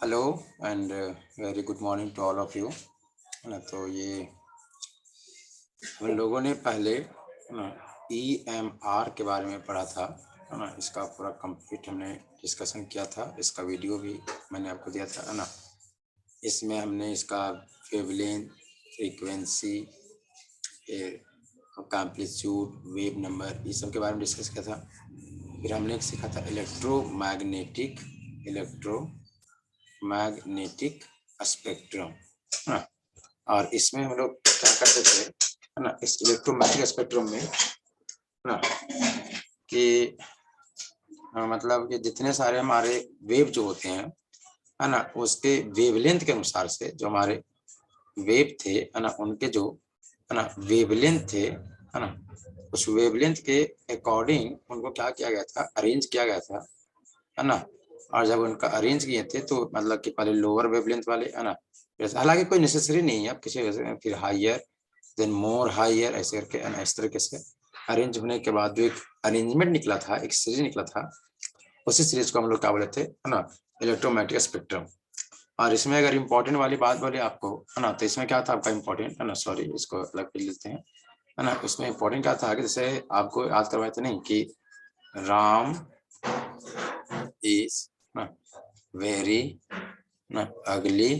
Hello and very good morning to all of you. है ना, तो ये हम लोगों ने पहले EMR के बारे में पढ़ा था। है ना, इसका पूरा कंप्लीट हमने डिस्कशन किया था। इसका वीडियो भी मैंने आपको दिया था। है ना, इसमें हमने इसका wavelength, frequency, amplitude, wave number, ये सब के बारे में डिस्कस किया था। फिर हमने सीखा था इलेक्ट्रोमैग्नेटिक स्पेक्ट्रम। और इसमें हम लोग क्या करते थे, है ना, इस इलेक्ट्रोमैग्नेटिक स्पेक्ट्रम में ना कि मतलब कि जितने सारे हमारे वेव जो होते हैं, है ना, उसके वेवलेंथ के अनुसार से जो हमारे वेव थे, है ना, उनके जो है ना वेवलेंथ थे, है ना, उस वेवलेंथ के अकॉर्डिंग उनको क्या किया गया था, अरेंज किया गया था। है ना, और जब उनका अरेंज किए थे तो मतलब कि पहले लोअर वेवलेंथ वाले, है ना, हालांकि कोई नेसेसरी नहीं है, आप किसी फिर हाइयर देन मोर हाइयर ऐसे करके, है ना, इस तरीके से अरेंज होने के बाद जो एक अरेंजमेंट निकला था, एक सीरीज निकला था, उसी सीरीज को हम लोग क्या बोले थे, है ना, इलेक्ट्रोमैग्नेटिक स्पेक्ट्रम। और इसमें अगर इम्पोर्टेंट वाली बात बोले आपको, है ना, तो इसमें क्या था आपका इम्पोर्टेंट, है ना, सॉरी इसको अलग कर लेते हैं। है ना, इसमें इम्पोर्टेंट क्या था कि जैसे आपको याद करवाए थे नहीं कि राम इज वेरी अगली,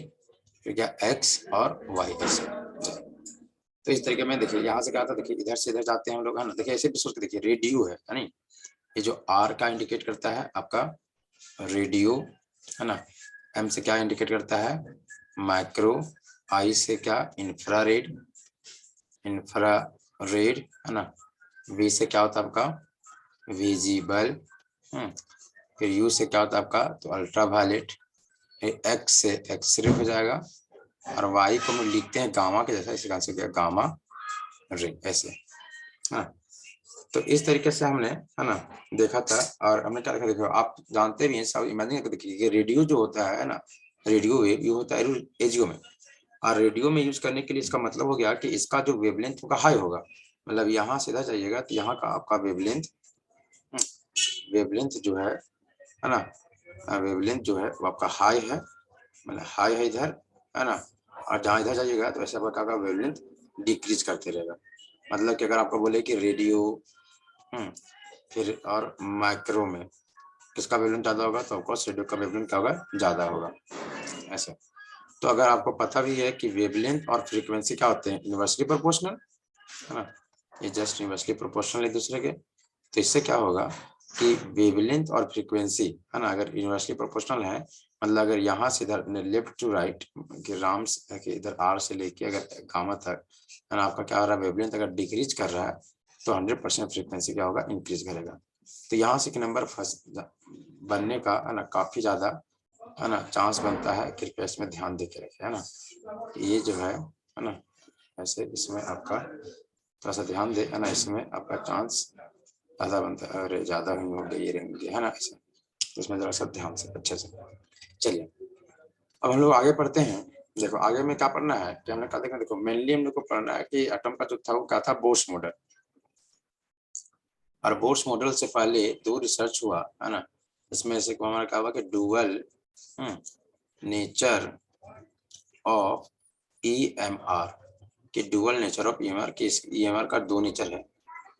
फिर क्या एक्स और वाई ऐसे। तो इस तरीके में देखिए यहाँ से क्या था, देखिए इधर से इधर जाते हैं हम लोग, है ना, देखिए ऐसे भी सोच के देखिए रेडियो है नहीं, ये जो आर का इंडिकेट करता है आपका रेडियो, है ना, एम से क्या इंडिकेट करता है माइक्रो, आई से क्या इंफ्रारेड, है ना, वी से क्या होता है आपका विजिबल, फिर यू से क्या होता है आपका तो अल्ट्रावायलेट, एक्स से एक्सरे हो जाएगा, और वाई को हम लिखते हैं गामा के जैसा, इसे आंसर किया गामा रे ऐसे। हाँ, तो इस तरीके से हमने, है ना, देखा था। और हमने क्या देखा, देखो आप जानते भी हैं सब, इमेजिन करके देखिए कि रेडियो जो होता है ना, रेडियो वेव ये होता है रेडियो में, और रेडियो में यूज करने के लिए इसका मतलब हो गया कि इसका जो वेवलेंथ होगा हाई होगा। मतलब यहाँ सीधा जाइएगा तो यहाँ का आपका वेवलेंथ, वेवलेंथ जो है ना, वेवलेंथ जो है वो आपका हाई है, मतलब हाई है इधर, है ना, और जहाँ इधर जाइएगा तो वैसे आपका वेवलेंथ डिक्रीज करते रहेगा। मतलब कि अगर आपको बोले कि रेडियो फिर और माइक्रो में किसका वेवलेंथ ज़्यादा होगा, तो ऑफकोर्स रेडियो का वेवलेंथ क्या होगा, ज़्यादा होगा ऐसा। तो अगर आपको पता भी है कि वेवलेंथ और फ्रीक्वेंसी क्या होते हैं, इन्वर्सली प्रोपोर्शनल, है ना, ये जस्ट इन्वर्सली प्रोपोर्शनल एक दूसरे के। तो इससे क्या होगा कि वेवलेंथ और फ्रीक्वेंसी, है ना, अगर इन्वर्सली प्रोपोर्शनल है, मतलब अगर यहाँ से इधर लेफ्ट टू राइट कि राम्स कि इधर आर से लेके अगर गामा तक, है ना, आपका क्या हो रहा है वेवलेंथ अगर डिक्रीज कर रहा है तो 100% फ्रीक्वेंसी क्या होगा, इंक्रीज करेगा। तो यहाँ से एक नंबर बनने का, है ना, काफी ज्यादा, है ना, चांस बनता है। कृपया इसमें ध्यान दे के रखें, है ना, ये जो है ना, ऐसे इसमें आपका थोड़ा सा ध्यान दे, है ना, इसमें आपका चांस ज्यादा बनता है, अरे ज्यादा होंगे ये रहेंगे, है ना, ऐसे इसमें जरा सा ध्यान से अच्छे से। चलिए अब हम लोग आगे पढ़ते हैं। देखो आगे में क्या पढ़ना है कि हमने कहा देखा, देखो मेनली हम लोग को पढ़ना है कि एटम का जो था वो क्या था, बोर्स मॉडल। और बोर्स मॉडल से पहले दो रिसर्च हुआ, है ना, इसमें से हमारा क्या हुआ कि डुअल नेचर ऑफ EMR, कि डुअल नेचर ऑफ EMR, कि EMR का दो नेचर है।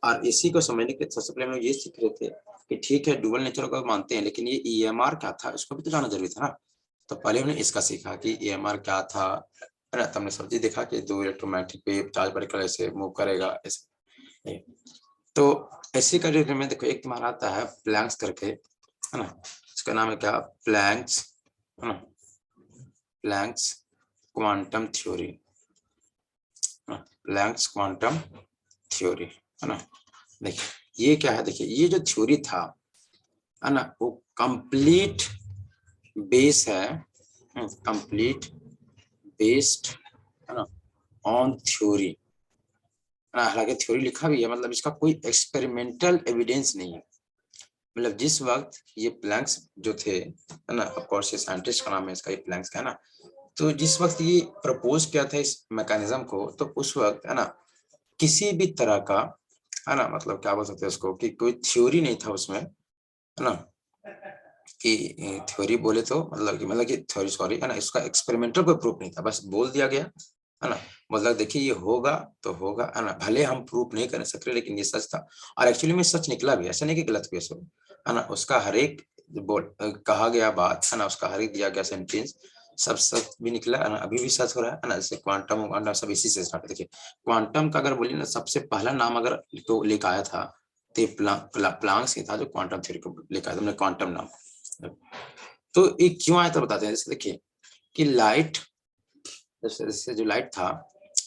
और इसी को समझने के सबसे पहले हम लोग ये सीख रहे थे कि ठीक है डुअल नेचर को मानते हैं, लेकिन ये EMR क्या था इसको भी तो जानना जरूरी था ना। तो पहले हमने इसका सीखा कि EMR क्या था, है ना, तो हमने सब चीज देखा कि दो इलेक्ट्रोमैग्नेटिक वेव चार्ज पार्टिकल ऐसे मूव करेगा ऐसे। तो ऐसे करके में देखो एक तुम्हारा आता है प्लैंक्स करके, है ना, इसका नाम है क्या प्लैंक्स, है ना, Planck's quantum theory, Planck's quantum theory, है ना। देखिए ये क्या है, देखिए ये जो थ्योरी था, है ना, वो कंप्लीट बेस है, कंप्लीट बेस्ड, है ना, ऑन थ्योरी, है ना। हालांकि थ्योरी लिखा भी है, मतलब इसका कोई एक्सपेरिमेंटल एविडेंस नहीं है। मतलब जिस वक्त ये प्लैंक्स जो थे, है ना, ऑफ कोर्स ये साइंटिस्ट का नाम है इसका, ये प्लैंक्स का, है ना, तो जिस वक्त ये प्रपोज किया था इस मैकेनिज्म को, तो उस वक्त, है ना, किसी भी तरह का, है ना, मतलब क्या बोल सकते हैं उसको कि कोई थ्योरी नहीं था उसमें, है ना, कि थ्योरी बोले तो मतलब कि थ्योरी सॉरी है ना, इसका एक्सपेरिमेंटल कोई प्रूफ नहीं था, बस बोल दिया गया है ना, मतलब देखिए ये होगा तो होगा है ना, भले हम प्रूफ नहीं कर सकते लेकिन ये सच था। और एक्चुअली में सच निकला भी, ऐसा नहीं कि गलत हुआ सब है ना, उसका हर एक कहा गया बात है ना, उसका हर एक दिया गया सेंटेंस सब सच भी निकला है ना, अभी भी सच हो रहा है ना। जैसे क्वांटम सब इसी से स्टार्ट। देखिए क्वांटम का अगर बोलिए ना, सबसे पहला नाम अगर तो लेकर आया था तो प्लांक्स ही था जो क्वांटम थ्योरी को लेकर आया था, क्वांटम नाम। तो ये क्यों आया था बताते हैं। जैसे देखिए कि लाइट, जैसे जो लाइट था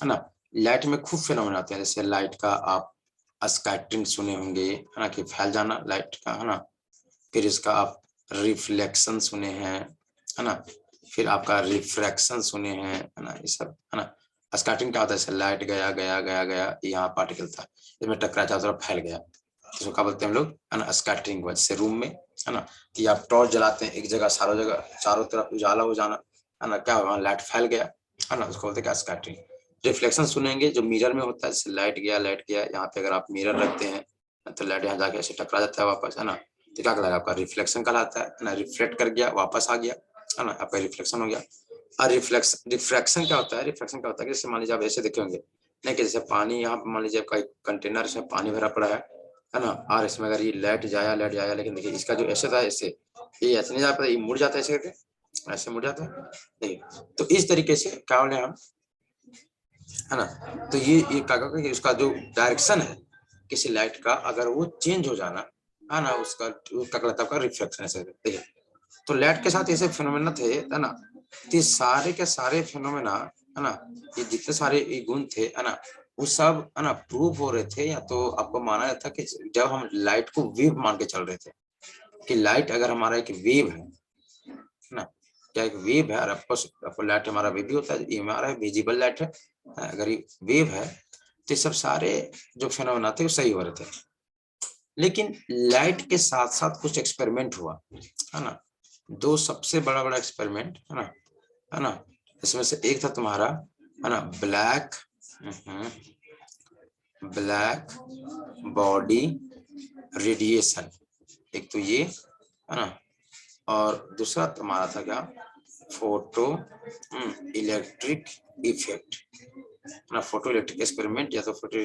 है ना, लाइट में खूब फिनोमेना आते हैं। जैसे लाइट का आप स्कैटरिंग सुने होंगे है ना, कि फैल जाना लाइट का है ना, फिर इसका आप रिफ्लेक्शन सुने हैं है ना, फिर आपका रिफ्रैक्शन सुने हैं है ना, ये सब है ना। स्कैटरिंग क्या होता है, जैसे लाइट गया गया गया गया, यहाँ पार्टिकल था इसमें टकरा चारों तरफ फैल गया, इसको क्या बोलते हैं हम लोग है ना, स्कैटरिंग। जैसे रूम में है ना, कि आप टॉर्च जलाते हैं एक जगह, चारों तरफ उजाला हो जाना है ना, क्या हुआ लाइट फैल गया है ना, उसको बोलते हैं क्या, स्कैटरिंग। रिफ्लेक्शन सुनेंगे जो मिरर में होता है, जैसे लाइट गया यहाँ पे अगर आप मिरर रखते हैं तो लाइट यहाँ जाके ऐसे टकरा जाता है वापस है ना, तो क्या कहलाएगा आपका, रिफ्लेक्शन कहलाता है ना, रिफ्लेक्ट कर गया वापस आ गया है ना, आपका रिफ्लेक्शन हो गया। और रिफ्रैक्शन क्या होता है, रिफ्रैक्शन क्या होता है कि जैसे मान लीजिए आप ऐसे देखे होंगे नहीं, कि जैसे पानी यहाँ मान लीजिए आपका एक कंटेनर से पानी भरा पड़ा है ना, और इसमें अगर ये लाइट जाया, लेकिन देखिए इसका जो ऐसे था, ऐसे ये ऐसे नहीं जा पाता, ये मुड़ जाता है ऐसे करके, ऐसे मुड़ जाता है देखिए। तो इस तरीके से क्या बोले हम है ना, तो ये क्या कहते हैं, उसका जो डायरेक्शन है किसी लाइट का, अगर वो चेंज हो जाना है ना, उसका क्या कहलाता है, रिफ्लेक्शन ऐसे देखिए। तो लाइट के साथ ऐसे फिनोमेना थे है ना, तो सारे के सारे फिनोमेना है ना, ये जितने सारे ये गुण थे है ना, वो सब है ना प्रूव हो रहे थे, या तो आपको माना जाता कि जब हम लाइट को वेव मान के चल रहे थे, कि लाइट अगर हमारा एक वेव है ना, क्या एक वेव है, और आपको लाइट हमारा वेव भी होता है, ये हमारा विजिबल लाइट है, अगर ये वेव है तो सब सारे जो फिनोमेना थे वो सही हो रहे थे। लेकिन लाइट के साथ साथ कुछ एक्सपेरिमेंट हुआ है ना, दो सबसे बड़ा बड़ा एक्सपेरिमेंट है ना, इसमें से एक था तुम्हारा है ना ब्लैक बॉडी रेडिएशन, एक तो ये है ना, और दूसरा तुम्हारा था क्या, फोटो इलेक्ट्रिक इफेक्ट ना, फोटो इलेक्ट्रिक एक्सपेरिमेंट या तो फोटो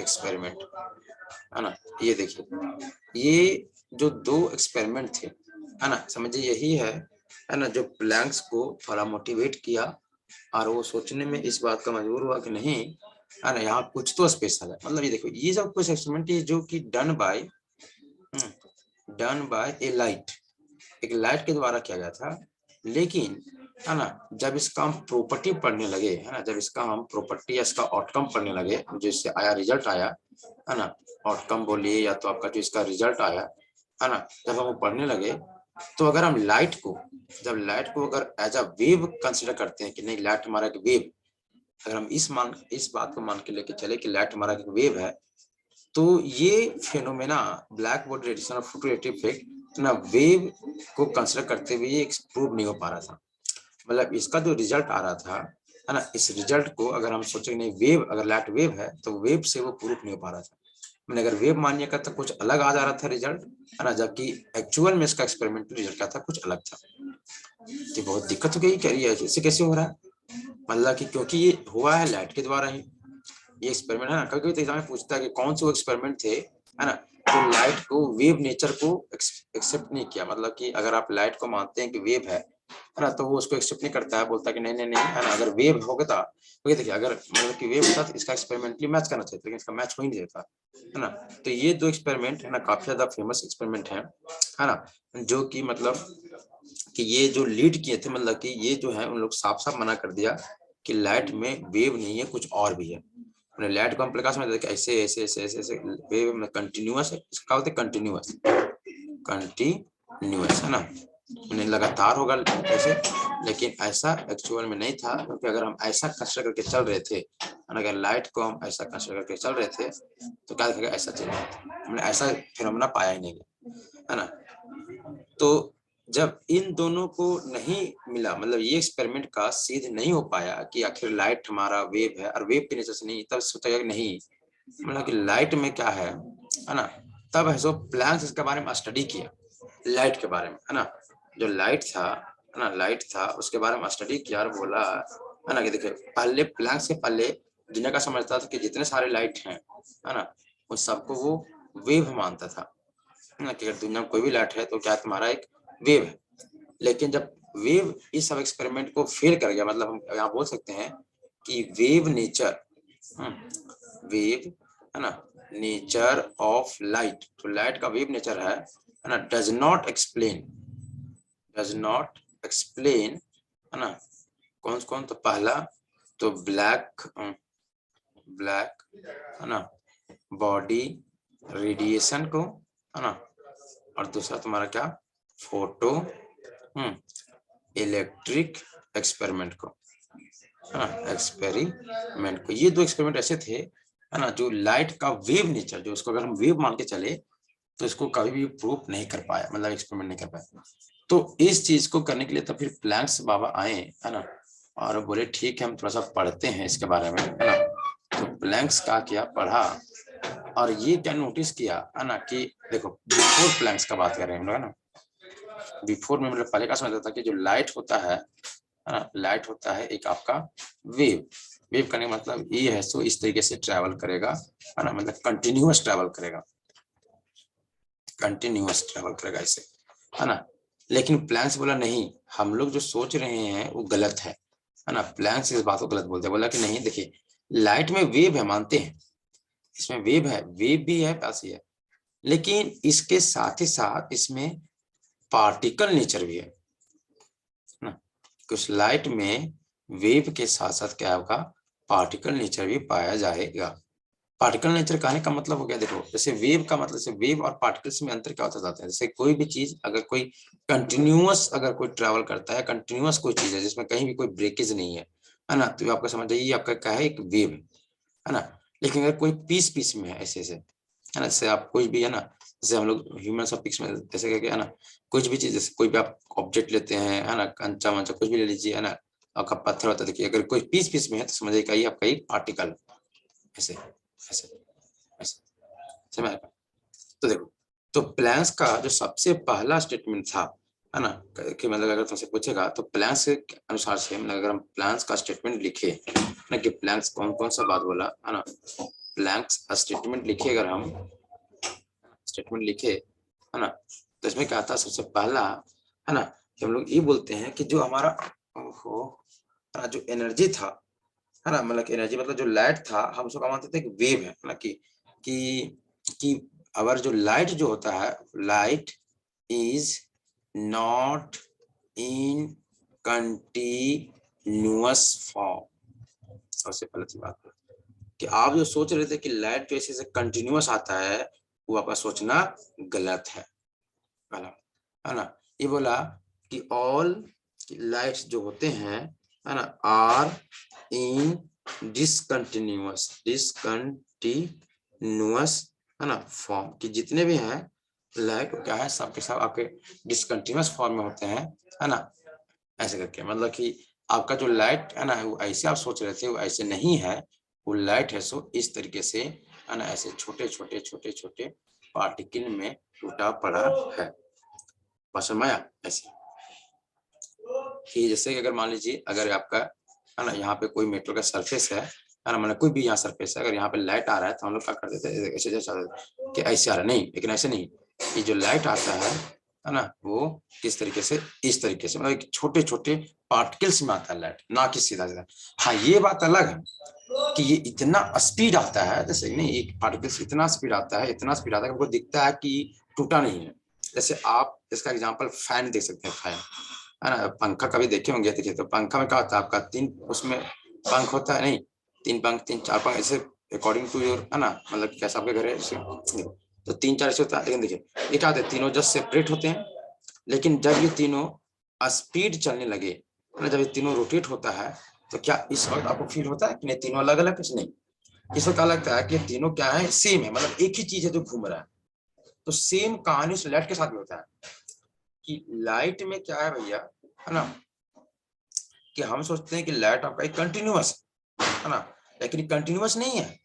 एक्सपेरिमेंट है ना। ये देखिए ये जो दो एक्सपेरिमेंट थे है ना, समझिए यही है ना, जो प्लैंक्स को थोड़ा मोटिवेट किया और वो सोचने में इस बात का मजबूर हुआ कि नहीं है ना, यहाँ कुछ तो स्पेशल है। मतलब ये देखो ये सब कुछ एक्सपेरिमेंट जो कि डन बाय ए लाइट, एक लाइट के द्वारा किया गया था। लेकिन है ना जब इसका हम प्रॉपर्टी पढ़ने लगे है ना, जब इसका हम प्रॉपर्टी या इसका आउटकम पढ़ने लगे, जो इससे आया रिजल्ट आया है ना, आउटकम बोलिए या तो आपका जो इसका रिजल्ट आया है ना, जब हम पढ़ने लगे, तो अगर हम लाइट को, जब लाइट को अगर एज अ वेव कंसिडर करते हैं कि नहीं लाइट हमारा एक वेव, अगर हम इस बात को मान के लेके चले कि लाइट हमारा एक वेव है, तो ये फेनोमेना ब्लैक बॉडी रेडिएशन और फोटो इफेक्ट ना वेव को कंसिडर करते हुए ये प्रूव नहीं हो पा रहा था। मतलब इसका जो रिजल्ट आ रहा था है ना, इस रिजल्ट को अगर हम सोचे नहीं वेव, अगर लाइट वेव है तो वेव से वो प्रूफ नहीं हो पा रहा था। मैंने अगर वेव मानिएगा तो कुछ अलग आ जा रहा था रिजल्ट है ना, जबकि एक्चुअल में इसका एक्सपेरिमेंटल रिजल्ट क्या था, कुछ अलग था। तो बहुत दिक्कत हो गई, कह रही है ऐसे कैसे हो रहा है, मतलब कि क्योंकि ये हुआ है लाइट के द्वारा ही ये एक्सपेरिमेंट है ना। कभी कभी एग्जाम में पूछता है कि कौन से वो एक्सपेरिमेंट थे है ना, जो लाइट को वेव नेचर को एक्सेप्ट नहीं किया, मतलब कि अगर आप लाइट को मानते हैं कि वेव है ना, तो वो उसको एक्सेप्ट नहीं करता है, बोलता है कि नहीं नहीं नहीं है ना, अगर वेव होगा तो देखिए अगर मतलब कि वेव होता तो इसका एक्सपेरिमेंटली मैच करना चाहिए, लेकिन इसका मैच हो ही नहीं देता है ना। तो ये दो एक्सपेरिमेंट है ना काफी ज्यादा फेमस एक्सपेरिमेंट है ना, जो कि मतलब कि ये जो लीड किए थे, मतलब कि ये जो है उन लोग साफ साफ मना कर दिया कि लाइट में वेव नहीं है, कुछ और भी है। लाइट को हम प्रकाश में देखते ऐसे ऐसे ऐसे ऐसे ऐसे वेव में कंटिन्यूअस है, इसका बोलते कंटिन्यूअस कंटिन्यूअस है ना, उन्हें लगातार होगा ऐसे, लेकिन ऐसा एक्चुअल में नहीं था, क्योंकि अगर हम ऐसा कंसिडर करके चल रहे थे, अगर लाइट को हम ऐसा कंसिडर करके चल रहे थे तो क्या दिखेगा, ऐसा चल रहा था, हमने ऐसा फिनोमेना पाया ही नहीं है ना। तो जब इन दोनों को नहीं मिला, मतलब ये एक्सपेरिमेंट का सिद्ध नहीं हो पाया कि आखिर लाइट हमारा वेव है और वेव के नेचर से नहीं, तब सोचा गया कि नहीं मतलब कि लाइट में क्या है ना, तब है सो प्लैंक्स इसके बारे में स्टडी किया लाइट के बारे में है ना, जो लाइट था है ना, लाइट था, उसके बारे में स्टडी किया और बोला है ना कि देखिए पहले प्लैंक से पहले दुनिया का समझता था कि जितने सारे लाइट हैं है ना, उन सबको वो वेव मानता था, है ना, कि अगर दुनिया में कोई भी लाइट है तो क्या तुम्हारा एक वेव है। लेकिन जब वेव इस सब एक्सपेरिमेंट को फेल कर गया, मतलब हम यहाँ बोल सकते हैं कि वेव नेचर, वेव है ना, नेचर ऑफ लाइट, तो लाइट का वेव नेचर है ना, डज नॉट एक्सप्लेन है ना, कौन कौन, तो पहला तो ब्लैक है ना बॉडी रेडिएशन को, है ना, और दूसरा तुम्हारा क्या, फोटो इलेक्ट्रिक एक्सपेरिमेंट को, है ना, एक्सपेरिमेंट को। ये दो एक्सपेरिमेंट ऐसे थे है ना, जो लाइट का वेव नेचर, जो उसको अगर हम वेव मान के चले तो इसको कभी भी प्रूफ नहीं कर पाया, मतलब एक्सपेरिमेंट नहीं कर पाया। तो इस चीज को करने के लिए तो फिर प्लैंक्स बाबा आए है ना, और बोले ठीक है हम थोड़ा सा पढ़ते हैं इसके बारे में, है ना। तो प्लैंक्स का किया, पढ़ा, और ये क्या नोटिस किया है ना कि देखो बिफोर प्लैंक्स का बात कर रहे हैं हम लोग, है ना। बिफोर में मतलब पहले का समझता था कि जो लाइट होता है ना, लाइट होता है एक आपका वेव, वेव करने का मतलब ये है सो इस तरीके से ट्रैवल करेगा, है ना, मतलब कंटिन्यूअस ट्रैवल करेगा, कंटिन्यूअस ट्रैवल करेगा ऐसे, है ना। लेकिन प्लैंक्स बोला नहीं, हम लोग जो सोच रहे हैं वो गलत है ना। प्लैंक्स इस बात को गलत बोलते हैं, बोला कि नहीं देखिए लाइट में वेव है, मानते हैं इसमें वेव है, वेव भी है पास ही है, लेकिन इसके साथ ही साथ इसमें पार्टिकल नेचर भी है ना। कुछ लाइट में वेव के साथ साथ क्या होगा, पार्टिकल नेचर भी पाया जाएगा। पार्टिकल नेचर कहने का मतलब हो गया, देखो जैसे वेव का मतलब, जैसे वेव और पार्टिकल्स में अंतर क्या होता जाता है, जैसे कोई भी चीज अगर कोई कंटिन्यूअस अगर कोई ट्रैवल करता है, कंटिन्यूअस कोई चीज है जिसमें कहीं भी कोई ब्रेकेज नहीं है ना, तो आपका समझ जाइए आपका क्या है, एक वेव है ना। लेकिन अगर कोई पीस पीस में है ऐसे ऐसे, है ना, जैसे आप कोई भी है ना, जैसे हम लोग ह्यूमन सब पिक्स में जैसे करके है ना, कुछ भी चीज जैसे कोई भी आप ऑब्जेक्ट लेते हैं है ना, कंचा मंचा कुछ भी ले लीजिए है ना, आपका पत्थर होता है, देखिए अगर कोई पीस पीस में है तो समझिए का ये आपका एक पार्टिकल, ऐसे ऐसे ऐसे, समझ आएगा। तो देखो, तो प्लैंक्स का जो सबसे पहला स्टेटमेंट था है ना, कि मतलब अगर तुमसे पूछेगा तो प्लैंक्स के अनुसार से, मतलब अगर हम प्लैंक्स का स्टेटमेंट लिखे ना, कि प्लैंक्स कौन कौन सा बात बोला है ना, प्लैंक्स स्टेटमेंट लिखे, अगर हम स्टेटमेंट लिखे है ना, तो इसमें क्या था सबसे पहला, है ना, कि हम लोग ये बोलते हैं कि जो हमारा ओहो जो एनर्जी था है ना, मतलब एनर्जी मतलब जो लाइट था, हम उसको मानते थे कि वेव है ना, कि अगर जो लाइट जो होता है, light is not in continuous form. सबसे पहले बात कि आप जो सोच रहे थे कि लाइट जो ऐसे कंटिन्यूअस आता है, वो आपका सोचना गलत है, है ना। ये बोला कि ऑल लाइट्स जो होते हैं है ना, आर इन डिसकंटिन्यूअस है ना फॉर्म, कि जितने भी हैं लाइट क्या है, सबके सब आपके डिसकंटिन्यूअस फॉर्म में होते हैं, है ना, ऐसे करके, मतलब कि आपका जो लाइट है ना, वो ऐसे आप सोच रहे थे वो ऐसे नहीं है, वो लाइट है सो इस तरीके से है ना, ऐसे छोटे छोटे छोटे छोटे पार्टिकल में टूटा पड़ा है, समझ में आया। ऐसे कि जैसे कि अगर मान लीजिए अगर आपका है ना, यहाँ पे कोई मेटल का सरफेस है ना, मतलब कोई भी यहाँ सरफेस है, अगर यहाँ पे लाइट आ रहा है तो हम लोग क्या कर देते हैं, ऐसे जैसा कि ऐसे आ रहा है, नहीं, लेकिन ऐसे नहीं, ये जो लाइट आता है ना, वो किस तरीके से, इस तरीके से, मतलब छोटे छोटे पार्टिकल्स में आता है लाइट, ना कि सीधा सीधा। हाँ ये बात अलग है कि ये इतना स्पीड आता है, जैसे नहीं एक पार्टिकल्स इतना स्पीड आता है, इतना स्पीड आता है कि हमको दिखता है कि टूटा नहीं है। जैसे आप इसका एग्जांपल फैन देख सकते हैं, फैन है ना, पंखा कभी देखे होंगे, देखिए तो पंखा में क्या होता है, आपका तीन उसमें पंख होता है, नहीं तीन पंख, तीन चार पंख ऐसे, अकॉर्डिंग टू योर है ना, मतलब कैसा आपके घर है, तो तीन चार ऐसे होता है। लेकिन देखिए ये क्या होता है, तीनों जस्ट सेपरेट होते हैं, लेकिन जब ये तीनों स्पीड चलने लगे, जब ये तीनों रोटेट होता है, तो क्या इस वक्त आपको फील होता है कि नहीं तीनों अलग अलग, कुछ नहीं, इस वक्त क्या लगता है कि तीनों क्या है, सेम है, मतलब एक ही चीज है जो घूम रहा है। तो सेम कहानी उस लाइट के साथ भी होता है, कि लाइट में क्या है भैया, है ना, कि हम सोचते हैं कि लाइट आपका एक कंटिन्यूअस है ना, लेकिन कंटिन्यूअस नहीं है,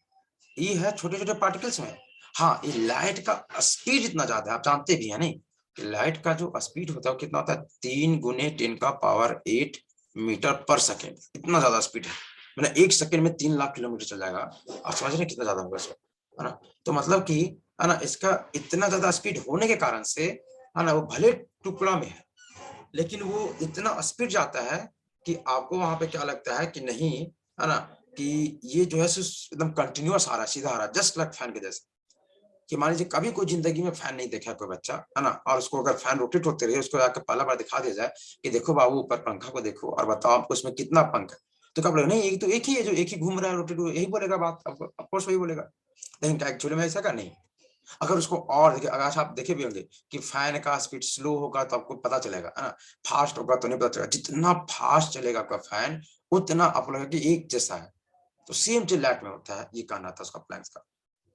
ये है छोटे छोटे पार्टिकल्स में। हाँ ये लाइट का स्पीड इतना ज्यादा है, आप जानते भी है नहीं, कि लाइट का जो स्पीड होता है वो कितना होता है, 3 गुने 10⁸ मीटर पर सेकेंड। इतना ज्यादा स्पीड है, मतलब 1 सेकेंड में 3 लाख किलोमीटर चल जाएगा। आप समझ रहे हैं कितना ज्यादा होगा इसमें, है ना। तो मतलब कि, है ना, इसका इतना ज्यादा स्पीड होने के कारण से, है ना, वो भले टुकड़ा में है लेकिन वो इतना स्पीड जाता है कि आपको वहां पे क्या लगता है कि नहीं, है ना, कि ये जो है एकदम कंटिन्यूअस आ रहा है, सीधा आ रहा है, जस्ट लाइक फैन के जैसे। कि मान लीजिए कभी कोई जिंदगी में फैन नहीं देखा कोई बच्चा, है ना, और उसको अगर फैन रोटेट होते रहे, उसको आकर पहला बार दिखा दिया जाए कि देखो बाबू ऊपर पंखा को देखो और बताओ आपको उसमें कितना पंख है, तो कब बोलेगा नहीं ये तो एक ही है जो एक ही घूम रहा है रोटेट, यही बोलेगा बात, ऑफकोर्स वही बोलेगा। लेकिन क्या एक्चुअली में ऐसा का नहीं। अगर उसको और देखिए, अगर आप देखे भी होंगे कि फैन का स्पीड स्लो होगा तो आपको पता चलेगा, है ना, फास्ट होगा तो नहीं पता चलेगा। जितना फास्ट चलेगा आपका फैन उतना आपको लगेगा कि एक जैसा है। तो सेम चीज लाइट में होता है। ये कहना था उसका प्लैंक्स का,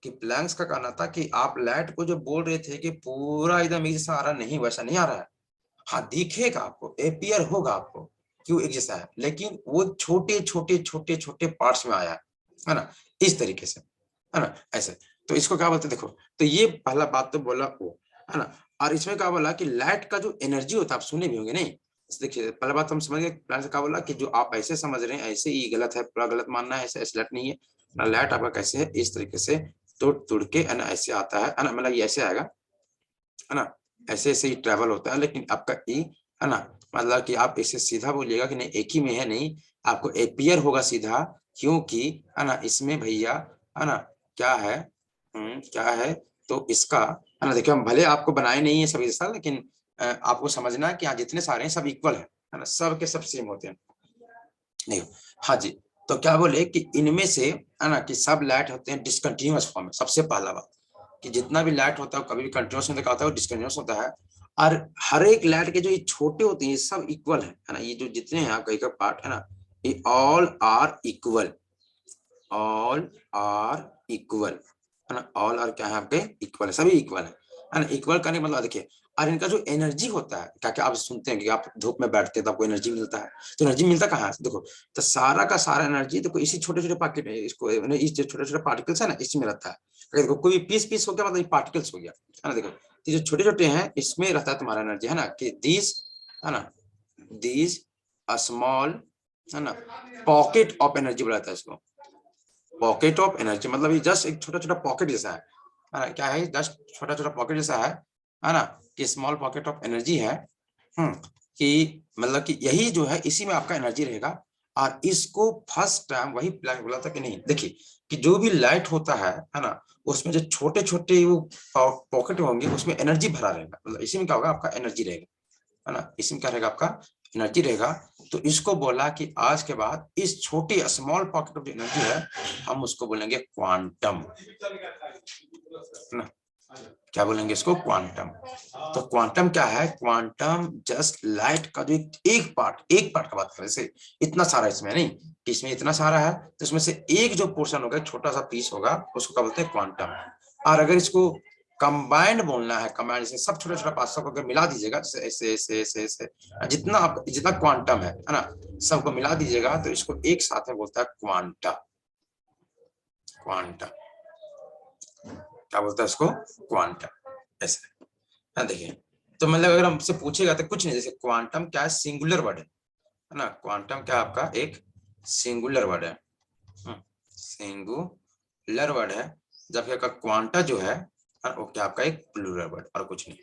कि प्लैंक्स का कहना था कि आप लाइट को जो बोल रहे थे कि पूरा एकदम एक जैसा आ रहा, नहीं वैसा नहीं आ रहा है। हाँ दिखेगा आपको, एपियर होगा आपको क्यों एक जैसा है, लेकिन वो छोटे छोटे छोटे छोटे पार्ट्स में आया है ना, इस तरीके से, है ना, ऐसे। तो इसको क्या बोलते हैं देखो, तो ये पहला बात तो बोला वो, है ना। और इसमें क्या बोला कि लाइट का जो एनर्जी होता है, आप सुने भी होंगे नहीं। देखिए पहला बात हम समझ गए, प्लान से क्या बोला कि जो आप ऐसे समझ रहे हैं ऐसे ही गलत है, पूरा गलत मानना है, ऐसे ऐसे लाइट नहीं है। लाइट आपका कैसे है, इस तरीके से तोड़ तोड़ के, है ना, ऐसे आता है ना, मतलब ये ऐसे आएगा, है ना, ऐसे ऐसे ही ट्रेवल होता है। लेकिन आपका ई, है ना, मतलब कि आप इसे सीधा बोलिएगा कि नहीं एक ही में है, नहीं, आपको एपियर होगा सीधा, क्योंकि, है ना, इसमें भैया, है ना, क्या है, क्या है, तो इसका, है ना, देखिए हम भले आपको बनाए नहीं है सभी जैसा, लेकिन आपको समझना है कि यहाँ जितने सारे हैं सब इक्वल है ना, सब के सब सेम होते हैं। नहीं, हाँ जी। तो क्या बोले कि इनमें से, है ना, कि सब लाइट होते हैं डिसकंटिन्यूअस फॉर्म में। सबसे पहला बात कि जितना भी लाइट होता है कभी भी कंटिन्यूअस नहीं होता है, वो डिसकंटिन्यूअस होता है। और हर एक लाइट के जो ये छोटे होते हैं ये सब इक्वल है ना, ये जो जितने हैं आपका एक पार्ट, है ना, ये all are equal, all are equal, है ना, ऑल आर क्या है आपके इक्वल है, सभी इक्वल है ना। इक्वल करने का मतलब देखिए, और इनका जो एनर्जी होता है, क्या क्या आप सुनते हैं कि आप धूप में बैठते हैं तो आपको एनर्जी मिलता है, तो एनर्जी मिलता कहाँ है देखो, तो सारा का सारा एनर्जी देखो इसी छोटे छोटे पैकेट है, इसको इस जो छोटे छोटे पार्टिकल्स है ना इसी में रहता है। अगर देखो कोई पीस पीस हो गया मतलब पार्टिकल्स हो गया, है ना, देखो जो छोटे छोटे हैं इसमें रहता है तुम्हारा एनर्जी, है ना, कि दीज, है ना, दीज स्मॉल, है ना, पॉकेट ऑफ एनर्जी बोला है इसको। पॉकेट ऑफ एनर्जी मतलब ये जस्ट एक छोटा छोटा पॉकेट जैसा है ना, क्या है, जस्ट छोटा छोटा पॉकेट जैसा है ना, कि स्मॉल पॉकेट ऑफ एनर्जी है। कि मतलब कि यही जो है इसी में आपका एनर्जी रहेगा। और इसको फर्स्ट टाइम वही प्लान बोला था कि नहीं, देखिए कि जो भी लाइट होता है ना, उसमें जो छोटे छोटे वो पॉकेट होंगे उसमें एनर्जी भरा रहेगा, मतलब इसी में क्या होगा आपका एनर्जी रहेगा, है ना, इसमें क्या रहेगा आपका एनर्जी रहेगा। तो इसको बोला कि आज के बाद इस छोटी स्मॉल पॉकेट ऑफ जो एनर्जी है हम उसको बोलेंगे क्वांटम, है ना, क्या बोलेंगे इसको, क्वांटम। तो क्वांटम क्या है, क्वांटम जस्ट लाइट का जो एक पार्ट का बात करें, जैसे इतना सारा इसमें नहीं कि इसमें इतना सारा है, तो इसमें से एक जो पोर्शन होगा छोटा सा पीस होगा उसको क्या बोलते हैं क्वांटम। और अगर इसको कंबाइंड बोलना है, कंबाइंड जैसे सब छोटा छोटा पार्ट को अगर मिला दीजिएगा, जैसे ऐसे ऐसे ऐसे ऐसे जितना आप जितना क्वांटम है ना, सबको मिला दीजिएगा तो इसको एक साथ में बोलता है क्वांटा। क्वांटा क्या बोलता है इसको, क्वांटम, ऐसे। हाँ देखिए, तो मतलब अगर हमसे पूछेगा तो कुछ नहीं, जैसे क्वांटम क्या है, सिंगुलर वर्ड है ना, क्वांटम क्या आपका एक सिंगुलर वर्ड है, सिंगुलर वर्ड है। जबकि आपका क्वांटा जो है वो क्या आपका एक प्लूरल वर्ड और कुछ नहीं,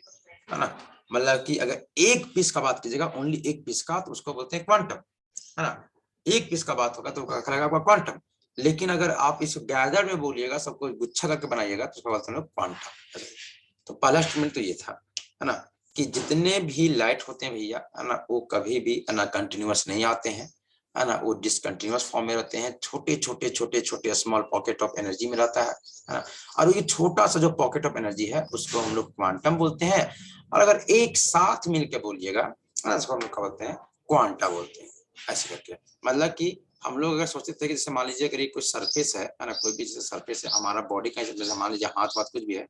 है ना। मतलब कि अगर एक पीस का बात कीजिएगा, ओनली एक पीस का, तो उसको बोलते हैं क्वांटम, है ना। एक पीस का बात होगा तो कहलाएगा आपका क्वांटम। लेकिन अगर आप इस गैदर में बोलिएगा, सबको गुच्छा करके बनाइएगा, तो उसका बोलते हैं क्वांटम। तो पहला स्टेटमेंट तो ये था, है ना, कि जितने भी लाइट होते हैं भैया, है ना, वो कभी भी, है ना, कंटिन्यूअस नहीं आते हैं, है ना, वो डिसकंटिन्यूअस फॉर्म में रहते हैं, छोटे छोटे छोटे छोटे स्मॉल पॉकेट ऑफ एनर्जी में रहता है ना। और ये छोटा सा जो पॉकेट ऑफ एनर्जी है उसको हम लोग क्वांटम बोलते हैं। और अगर एक साथ मिलकर बोलिएगा, उसको हम लोग क्या बोलते हैं, क्वांटा बोलते हैं, ऐसे करके। मतलब कि हम लोग अगर सोचते थे कि जैसे मान लीजिए अगर ये कुछ सरफेस है ना, कोई भी जैसे सरफेस है हमारा बॉडी का, जैसे मान लीजिए हाथ वाथ कुछ भी है,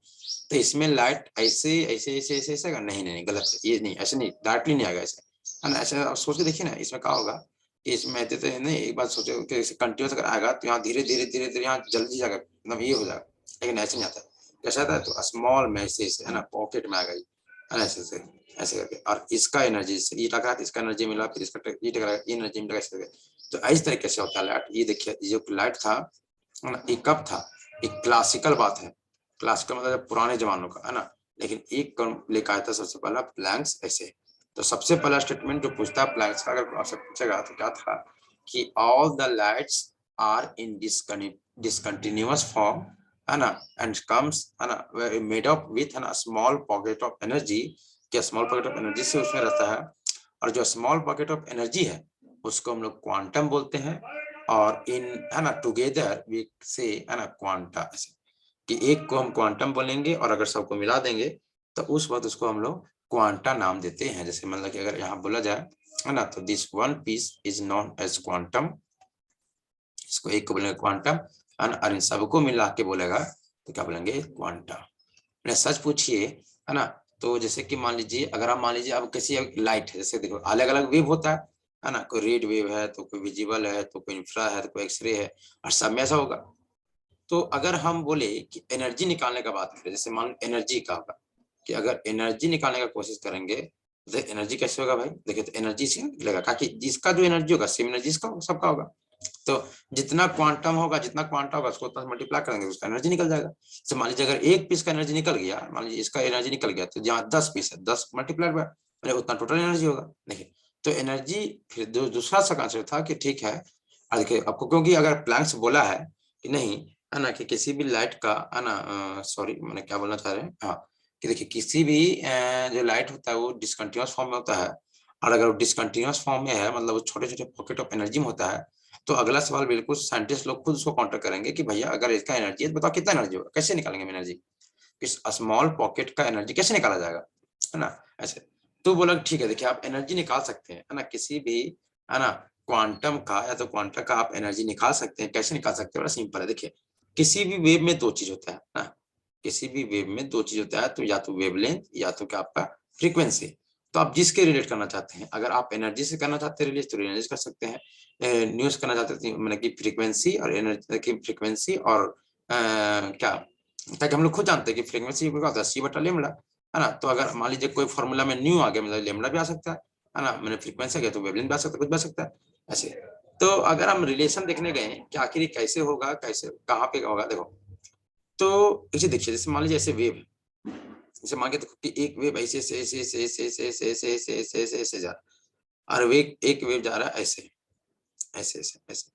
तो इसमें लाइट ऐसे ऐसे ऐसे ऐसे ऐसे नहीं नहीं नहीं गलत है, ये नहीं, ऐसे नहीं, डायरेक्टली नहीं आएगा ऐसे, है ना। ऐसे आप सोच के देखिए ना, इसमें क्या होगा, इसमें तो नहीं, एक बात सोचो कि कंटिन्यूस अगर आएगा तो यहाँ धीरे धीरे धीरे धीरे यहाँ जल्दी जाएगा, मतलब ये हो जाएगा। लेकिन ऐसे नहीं आता, कैसा आता है, तो स्मॉल में ऐसे ऐसे, है ना, पॉकेट में आ गई, ऐसे करके, और इसका एनर्जी ये टकरा तो इसका एनर्जी मिला, फिर इसका ये टकरा ये एनर्जी मिला, ऐसे करके। तो इस तरीके से होता है लाइट। ये देखिए ये जो लाइट था ये कब था, एक क्लासिकल बात है, क्लासिकल मतलब पुराने जमानों का है ना। लेकिन एक लेकर आया था सबसे पहला प्लैंक्स ऐसे। तो सबसे पहला स्टेटमेंट जो पूछता है प्लैंक्स का, अगर आपसे पूछेगा तो क्या था कि all the lights are in discontinuous form है ना, एंड कम्स है ना मेड अप विथ है ना स्मॉल पॉकेट ऑफ एनर्जी। क्या स्मॉल पॉकेट ऑफ एनर्जी से उसमें रहता है, और जो स्मॉल पॉकेट ऑफ एनर्जी है उसको हम लोग क्वांटम बोलते हैं। और इन है ना टुगेदर वी से है ना क्वांटा, ऐसे कि एक को हम क्वांटम बोलेंगे और अगर सबको मिला देंगे तो उस वक्त उसको हम लोग क्वांटा नाम देते हैं। जैसे मतलब कि अगर यहाँ बोला जाए है ना, तो this one piece is known as quantum, इसको एक को बोलेंगे क्वांटम, और इन सबको मिला के बोलेगा तो क्या बोलेंगे क्वांटा। सच पूछिए है ना, तो जैसे कि मान लीजिए अगर आप मान लीजिए अब किसी लाइट है, जैसे देखो अलग अलग वेव होता है ना, कोई रेड वेव है तो कोई विजिबल है तो कोई इंफ्रा है तो कोई एक्सरे है, और सब में ऐसा होगा। तो अगर हम बोले कि एनर्जी निकालने का बात करें, जैसे मान एनर्जी का होगा कि अगर एनर्जी निकालने का कोशिश करेंगे तो एनर्जी कैसे होगा भाई, देखिए तो एनर्जी से निकलेगा, ताकि जिसका जो एनर्जी होगा सेम एनर्जी सबका होगा। तो जितना क्वांटम होगा, जितना क्वांटा होगा उसको उतना मल्टीप्लाई करेंगे, उसका एनर्जी निकल जाएगा। तो मान लीजिए अगर एक पीस का एनर्जी निकल गया, मान लीजिए इसका एनर्जी निकल गया, तो जहाँ 10 पीस है 10 मल्टीप्लाइड बाय उतना टोटल एनर्जी होगा। देखिए तो एनर्जी फिर दूसरा सा आंसर था कि ठीक है, देखिए आपको, क्योंकि अगर प्लैंक्स बोला है कि नहीं है ना कि किसी भी लाइट का है ना, सॉरी मैंने क्या बोलना चाह रहे हैं, हाँ कि देखिए किसी भी जो लाइट होता है वो डिसकंटिन्यूअस फॉर्म में होता है, और अगर वो डिसकंटिन्यूअस फॉर्म में है मतलब वो छोटे छोटे पॉकेट ऑफ एनर्जी में होता है, तो अगला सवाल बिल्कुल साइंटिस्ट लोग खुद उसको काउंटर करेंगे कि भैया अगर इसका एनर्जी है तो बताओ कितना एनर्जी होगा, कैसे निकालेंगे एनर्जी, इस स्मॉल पॉकेट का एनर्जी कैसे निकाला जाएगा, है ना ऐसे। तो बोला ठीक है, देखिए आप एनर्जी निकाल सकते हैं है ना, किसी भी है ना क्वांटम का या तो क्वांटा का आप एनर्जी निकाल सकते हैं। कैसे निकाल सकते हैं, बड़ा सिंपल है। देखिए किसी भी वेव में दो चीज होता है ना, किसी भी वेव में दो चीज होता है, तो या तो वेवलेंथ या तो क्या आपका फ्रीक्वेंसी। तो आप जिसके रिलेट करना चाहते हैं, अगर आप एनर्जी से करना चाहते हैं रिलेट तो एनर्जी कर सकते हैं, न्यूज करना चाहते हैं मतलब कि फ्रीक्वेंसी और एनर्जी की फ्रीक्वेंसी और क्या, ताकि हम लोग खुद जानते हैं कि फ्रीक्वेंसी क्या होता है सी बटा लेमड़ा, है ना। तो अगर मान लीजिए कोई फॉर्मूला में न्यू आ गया मतलब लेमड़ा भी आ सकता है ना, मैंने फ्रीक्वेंसी आ गया तो वेवलेंथ भी आ सकता है, कुछ भी आ सकता है ऐसे। तो अगर हम रिलेशन देखने गए कि आखिर ये कैसे होगा, कैसे कहाँ पे होगा, देखो तो इसे देखिए, जैसे मान लीजिए ऐसे वेव है, जैसे मान के देखो कि एक वेव ऐसे से ऐसे ऐसे ऐसे ऐसे ऐसे ऐसे ऐसे ऐसे ऐसे ऐसे जा रहा है, और एक वेव जा रहा है ऐसे ऐसे ऐसे ऐसे।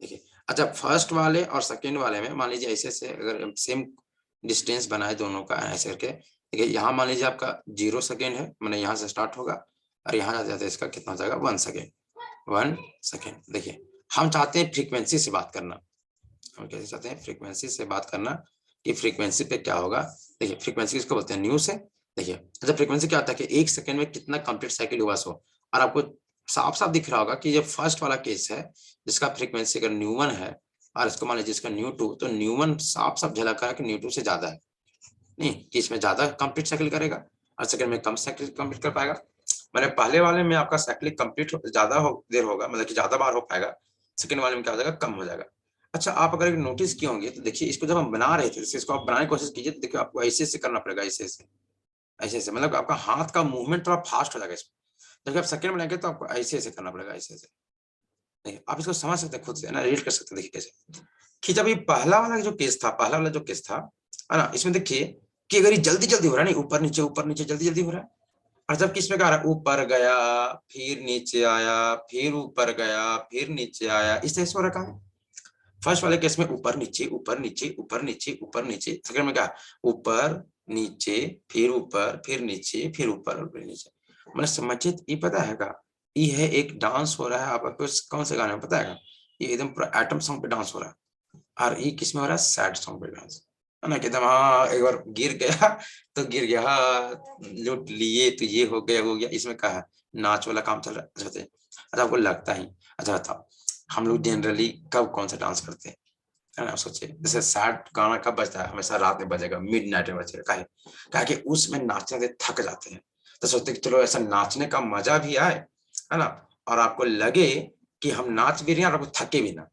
देखिए अच्छा फर्स्ट वाले और सेकंड वाले में मान लीजिए ऐसे से अगर सेम डिस्टेंस बनाए दोनों का ऐसे करके, देखिए यहाँ मान लीजिए आपका 0 सेकेंड है, मैंने यहाँ से स्टार्ट होगा और यहाँ जाते जाते इसका कितना हो जाएगा 1 सेकेंड, 1 सेकेंड। देखिए हम चाहते हैं फ्रीक्वेंसी से बात करना, हम कैसे चाहते हैं फ्रीक्वेंसी से बात करना कि फ्रीक्वेंसी पे क्या होगा। देखिए फ्रीक्वेंसी किसको बोलते हैं, न्यू से। देखिए अच्छा फ्रीक्वेंसी क्या होता है कि 1 सेकेंड में कितना कंप्लीट साइकिल हुआ सो, और आपको साफ साफ दिख रहा होगा कि ये फर्स्ट वाला केस है जिसका फ्रीक्वेंसी अगर न्यू 1 है और इसको मान लीजिए जिसका न्यू 2, तो न्यू 1 साफ साफ झलक रहा है कि न्यू 2 से ज्यादा है, नहीं कि इसमें ज्यादा कंप्लीट साइकिल करेगा और सेकंड में कम साइकिल कंप्लीट कर पाएगा। मैंने पहले वाले में आपका साइकिल कंप्लीट ज्यादा देर होगा, मतलब कि ज्यादा बार हो पाएगा, सेकंड वाले में क्या हो जाएगा कम हो जाएगा। अच्छा आप अगर नोटिस किए होंगे तो देखिए इसको जब हम बना रहे थे, इसको आप बनाने की कोशिश कीजिए तो देखिए आपको ऐसे ऐसे करना पड़ेगा, ऐसे ऐसे ऐसे ऐसे, मतलब आपका हाथ का मूवमेंट थोड़ा फास्ट हो जाएगा इसमें। जब आप सेकंड बनाएंगे तो आपको ऐसे ऐसे करना पड़ेगा, ऐसे ऐसे। देखिए आप इसको समझ सकते हैं खुद से ना, रीड कर सकते हैं। देखिए कैसे कि जब ये पहला वाला जो केस था, पहला वाला जो केस था है ना, इसमें देखिए कि अगर ये जल्दी जल्दी हो रहा है, नहीं ऊपर नीचे जल्दी जल्दी हो रहा है, और जब किसमें कह रहा है ऊपर गया फिर नीचे आया फिर ऊपर गया फिर नीचे आया, इस तरह से हो रखा है। फर्स्ट वाले केस में ऊपर नीचे ऊपर नीचे ऊपर नीचे ऊपर नीचे, सेकंड में क्या ऊपर नीचे फिर ऊपर फिर नीचे फिर ऊपर और फिर नीचे। मैंने समझिए ये पता है का, ये है एक डांस हो रहा है आपको कौन से गाने में पता है, ये एकदम पूरा एटम सॉन्ग पे डांस हो रहा है, और ये किसमें हो रहा है सैड सॉन्ग पे डांस, है ना कि एकदम हाँ एक बार गिर गया तो गिर गया, हाँ लूट लिए तो ये हो गया, इसमें कहा नाच वाला काम चल रहा है। अच्छा आपको लगता ही, अच्छा बताओ हम लोग जनरली कब कौन सा डांस करते हैं, है ना सोचिए, जैसे सैड गाना कब बजता है, हमेशा रात में बजेगा, मिडनाइट में बजेगा, काहे कि उसमें नाचने से थक जाते हैं, तो सोचते कि चलो ऐसा नाचने का मजा भी आए, है ना, और आपको लगे कि हम नाच भी रहे हैं और आपको थके भी ना,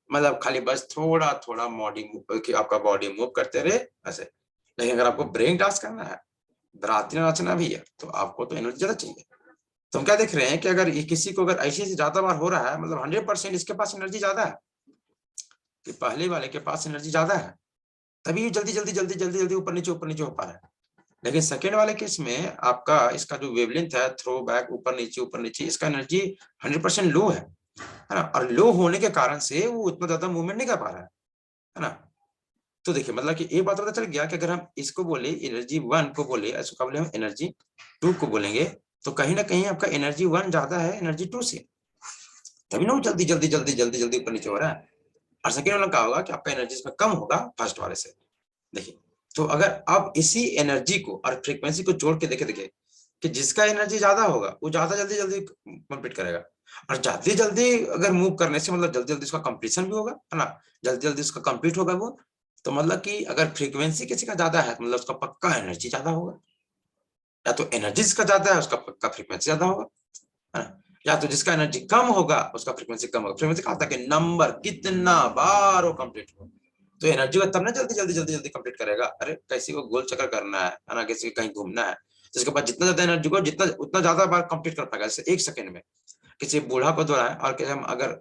मतलब खाली बस थोड़ा थोड़ा बॉडी आपका बॉडी मूव करते रहे ऐसे। लेकिन अगर आपको ब्रेक डांस करना है धरातल नाचना भी है, तो आपको तो एनर्जी ज्यादा चाहिए। तो हम क्या देख रहे हैं कि अगर ये किसी को अगर ऐसे से ज्यादा बार हो रहा है, मतलब 100% इसके पास एनर्जी ज्यादा है, कि पहले वाले के पास एनर्जी ज्यादा है, तभी जल्दी जल्दी जल्दी जल्दी जल्दी ऊपर नीचे हो पा रहा है। लेकिन सेकेंड वाले केस में आपका इसका जो वेवलेंथ है, थ्रो बैक ऊपर नीचे, इसका एनर्जी 100% लो है ना, और लो होने के कारण से वो उतना ज्यादा मूवमेंट नहीं कर पा रहा है ना। तो देखिए मतलब कि एक बात पता चल गया कि अगर हम इसको बोले एनर्जी 1 को बोले, इसको बोले हम एनर्जी 2 को बोलेंगे, तो कहीं ना कहीं आपका एनर्जी 1 ज्यादा है एनर्जी 2 से, तभी ना जल्दी जल्दी जल्दी जल्दी जल्दी ऊपर नीचे हो रहा है। और सेकेंड वाला क्या होगा कि आपका एनर्जी इसमें कम होगा फर्स्ट वाले से। देखिए तो अगर आप इसी एनर्जी को और फ्रीक्वेंसी को जोड़ के देखे देखे कि जिसका एनर्जी ज्यादा होगा वो ज्यादा जल्दी जल्दी कंप्लीट करेगा, और जल्दी जल्दी अगर मूव करने से मतलब जल्दी जल्दी उसका कंप्लीशन भी होगा, है ना, जल्दी जल्दी उसका कंप्लीट होगा वो। तो मतलब कि अगर फ्रीक्वेंसी किसी का ज्यादा है तो मतलब उसका पक्का एनर्जी ज्यादा होगा, या तो एनर्जी जिसका ज्यादा है उसका पक्का फ्रीक्वेंसी ज्यादा होगा, है ना। या तो जिसका एनर्जी कम होगा उसका फ्रीक्वेंसी कम होगा। फ्रीक्वेंसी कहा था कि नंबर कितना बार वो कंप्लीट हो, तो एनर्जी को तब ना जल्दी जल्दी जल्दी जल्दी कंप्लीट करेगा। अरे किसी को गोल चक्कर करना है ना, किसी को कहीं घूमना है, जिसके पास जितना ज्यादा एनर्जी को जितना उतना ज्यादा बार कंप्लीट कर पाएगा। जैसे 1 सेकंड में किसी बूढ़ा को दौड़ाए और कि हम अगर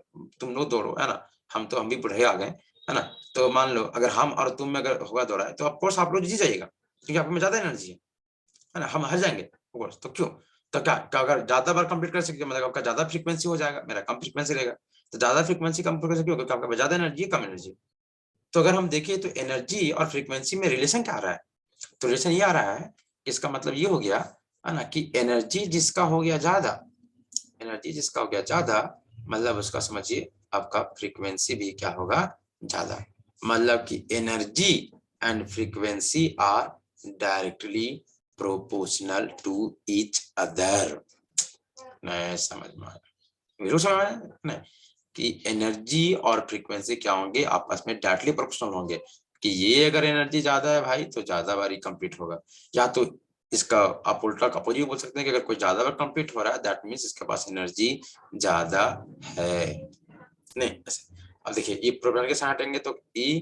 तुम लोग दौड़ो, है ना, हम भी बूढ़े आ गए, है ना, तो मान लो अगर हम और तुम में अगर होगा दौड़ाए तो ऑफकोर्स आप लोग जीत जाइएगा, क्योंकि आप में ज्यादा एनर्जी है ना, हम हार जाएंगे ऑफकोर्स। तो क्यों, तो क्या अगर ज्यादा बार कंप्लीट कर सकते मतलब आपका ज्यादा फ्रीक्वेंसी हो जाएगा, मेरा कम फ्रीक्वेंसी रहेगा। तो ज्यादा फ्रीक्वेंसी कम फ्रीक्वेंसी क्यों, क्योंकि आपका ज्यादा एनर्जी कम एनर्जी। तो अगर हम देखिए तो एनर्जी और फ्रीक्वेंसी में रिलेशन क्या आ रहा है, तो रिलेशन ये आ रहा है, इसका मतलब ये हो गया है ना कि एनर्जी जिसका हो गया ज्यादा, एनर्जी जिसका हो गया ज्यादा, मतलब उसका समझिए आपका फ्रीक्वेंसी भी क्या होगा, ज्यादा। मतलब कि energy and frequency are directly proportional to each other. नहीं समझ में आया, समझ में नहीं कि एनर्जी और फ्रीक्वेंसी क्या होंगे, आपस में डायरेक्टली प्रोपोर्शनल होंगे, कि ये अगर एनर्जी ज्यादा है भाई तो ज्यादा बार कंप्लीट होगा। या तो इसका आप उल्टा अपोजिट बोल सकते हैं कि अगर कोई ज्यादा बार कंप्लीट हो रहा है दैट मींस इसके पास एनर्जी ज्यादा है। नहीं ऐसे अब देखिए ये प्रोग्राम के साथ हटेंगे तो E